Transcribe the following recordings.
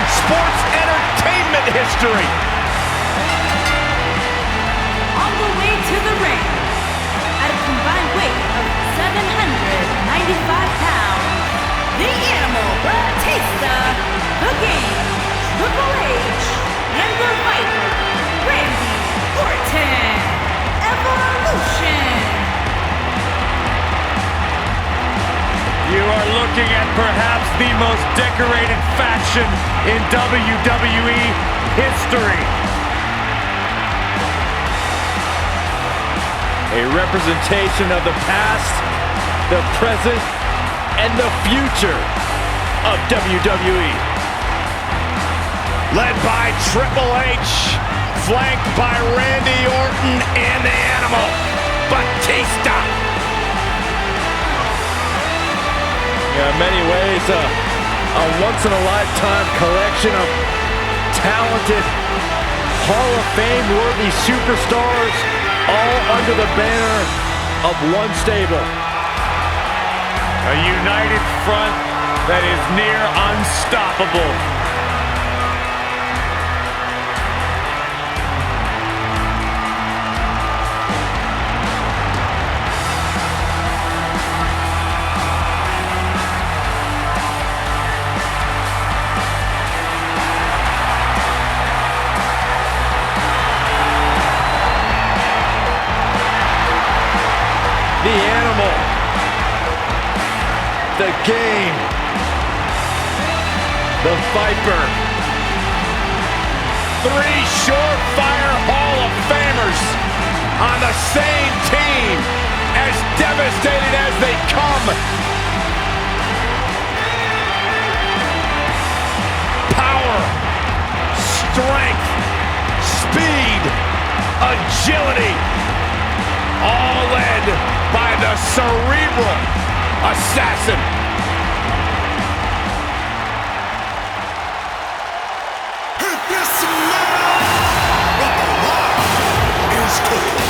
sports entertainment history. On the way to the ring, at a combined weight of 795 pounds, the Animal, Batista, the Game, Triple H, and the Viper, Randy Orton, Evolution. You are looking at perhaps the most decorated faction in WWE history. A representation of the past, the present, and the future of WWE. Led by Triple H, flanked by Randy Orton and the Animal, Batista. Yeah, in many ways, a once-in-a-lifetime collection of talented, Hall of Fame-worthy superstars, all under the banner of one stable. A united front that is near unstoppable. The Animal, the Game, the Viper, three surefire Hall of Famers on the same team, as devastated as they come. Power, strength, speed, agility, all led by the cerebral assassin. This now, but the rock is cooking.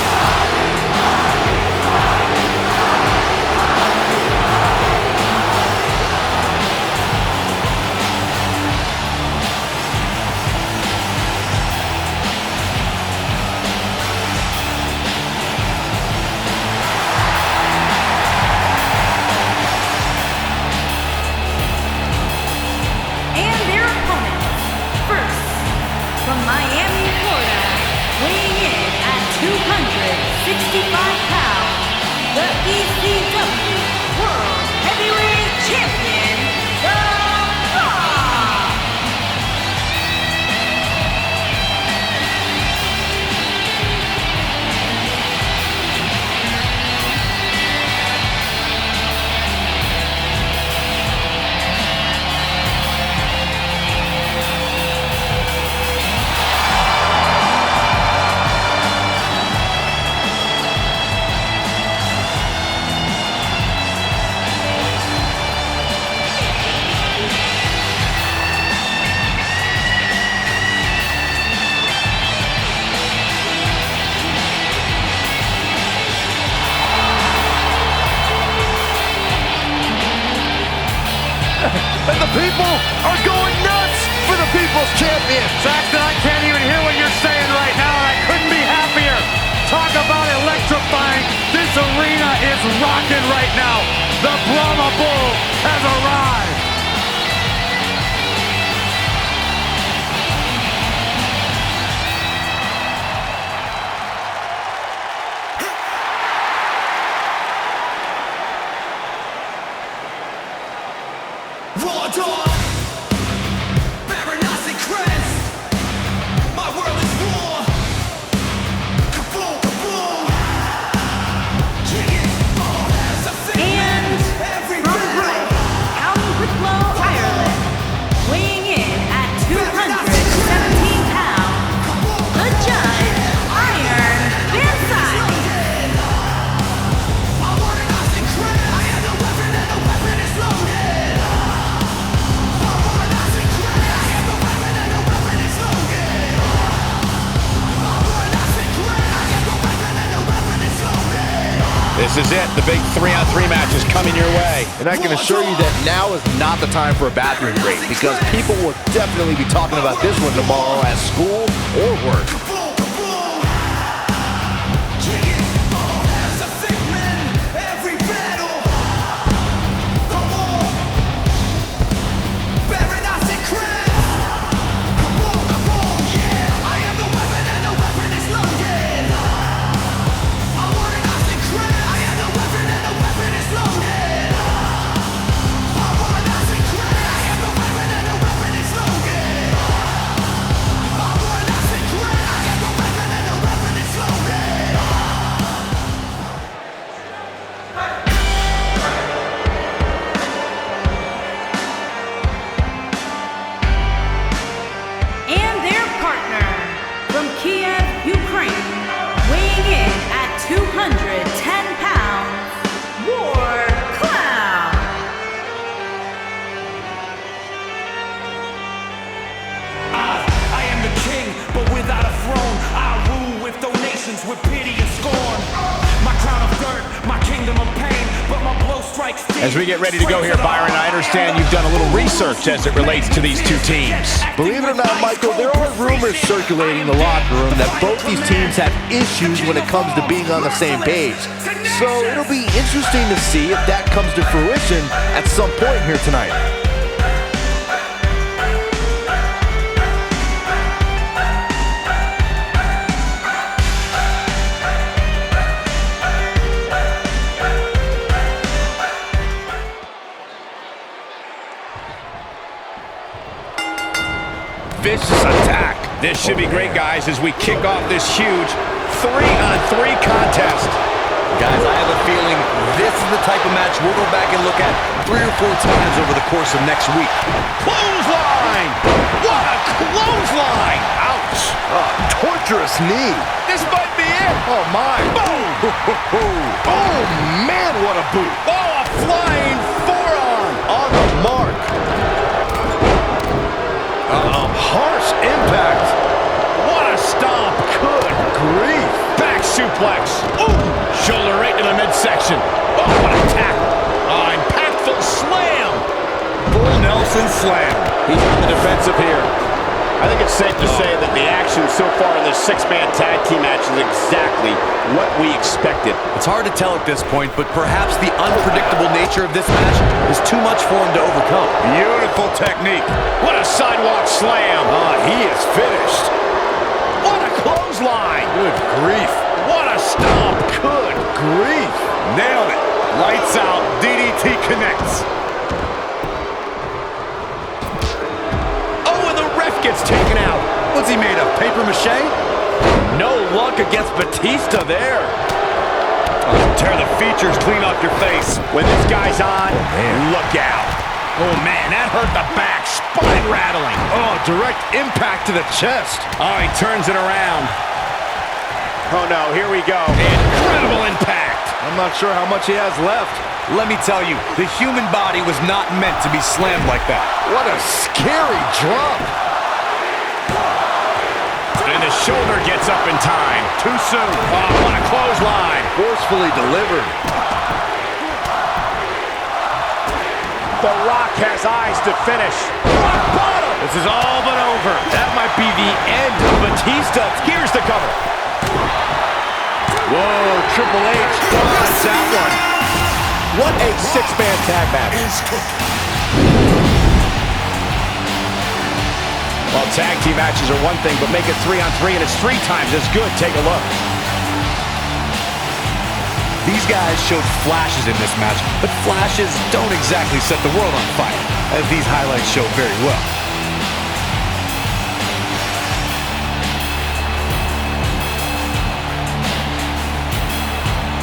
From Miami, Florida, weighing in at 265 pounds, the ECW World Heavyweight Champion, The Rock. And the people are going nuts for the People's Champion. Saxton, I can't even hear what you're saying right now, and I couldn't be happier. Talk about electrifying. This arena is rocking right now. The Brahma Bull has arrived. Raw dog, Baroness and Crest. My world is war. Kaboom, kaboom. Kick it all as I sing. And Every from battle. Britain, County Wicklow, Ireland, weighing in at 217 pounds, the Judge, Iron Van My word and I say Crest. I am the weapon and the weapon is loaded. This is it. The big 3-on-3 match is coming your way. And I can assure you that now is not the time for a bathroom break, because people will definitely be talking about this one tomorrow at school or work. As we get ready to go here, Byron, I understand you've done a little research as it relates to these two teams. Believe it or not, Michael, there are rumors circulating in the locker room that both these teams have issues when it comes to being on the same page. So it'll be interesting to see if that comes to fruition at some point here tonight. Vicious attack. This should be great, guys, as we kick off this huge 3-on-3 contest. Guys, I have a feeling this is the type of match we'll go back and look at 3 or 4 times over the course of next week. Clothesline! What a clothesline! Ouch! Torturous knee. This might be it. Oh, my. Boom! Oh, man, what a boot. Oh, a flying forearm! On the mark. Harsh impact. What a stomp! Good grief. Back suplex. Ooh! Shoulder right to the midsection. Oh, what a tackle! Oh, impactful slam! Full Nelson slam. He's on the defensive here. I think it's safe to say that the action so far in this 6-man tag team match is exactly what we expected. It's hard to tell at this point, but perhaps the unpredictable nature of this match is too much for him to overcome. Beautiful technique. What a sidewalk slam. He is finished. What a clothesline. Good grief. What a stomp. Good grief. Nailed it. Lights out. DDT connects. Gets taken out. What's he made of, paper mache? No luck against Batista there. Tear the features clean off your face. When this guy's on, look out. Oh, man, that hurt the back. Spine rattling. Oh, direct impact to the chest. Oh, he turns it around. Oh, no, here we go. Incredible impact. I'm not sure how much he has left. Let me tell you, the human body was not meant to be slammed like that. What a scary drop. And the shoulder gets up in time. Too soon. Oh, what a clothesline. Forcefully delivered. The Rock has eyes to finish. Rock bottom. This is all but over. That might be the end of Batista. Here's the cover. Whoa, Triple H dodged that one. What a 6-man tag match. Well, tag team matches are one thing, but make it 3-on-3 and it's 3 times as good. Take a look. These guys showed flashes in this match, but flashes don't exactly set the world on fire, as these highlights show very well.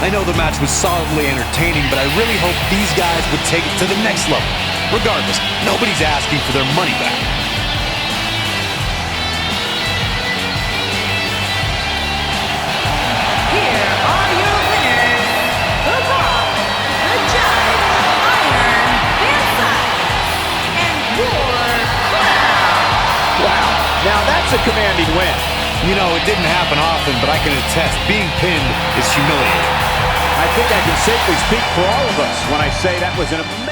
I know the match was solidly entertaining, but I really hope these guys would take it to the next level. Regardless, nobody's asking for their money back. Now that's a commanding win. You know, it didn't happen often, but I can attest, being pinned is humiliating. I I think I can safely speak for all of us when I say that was an amazing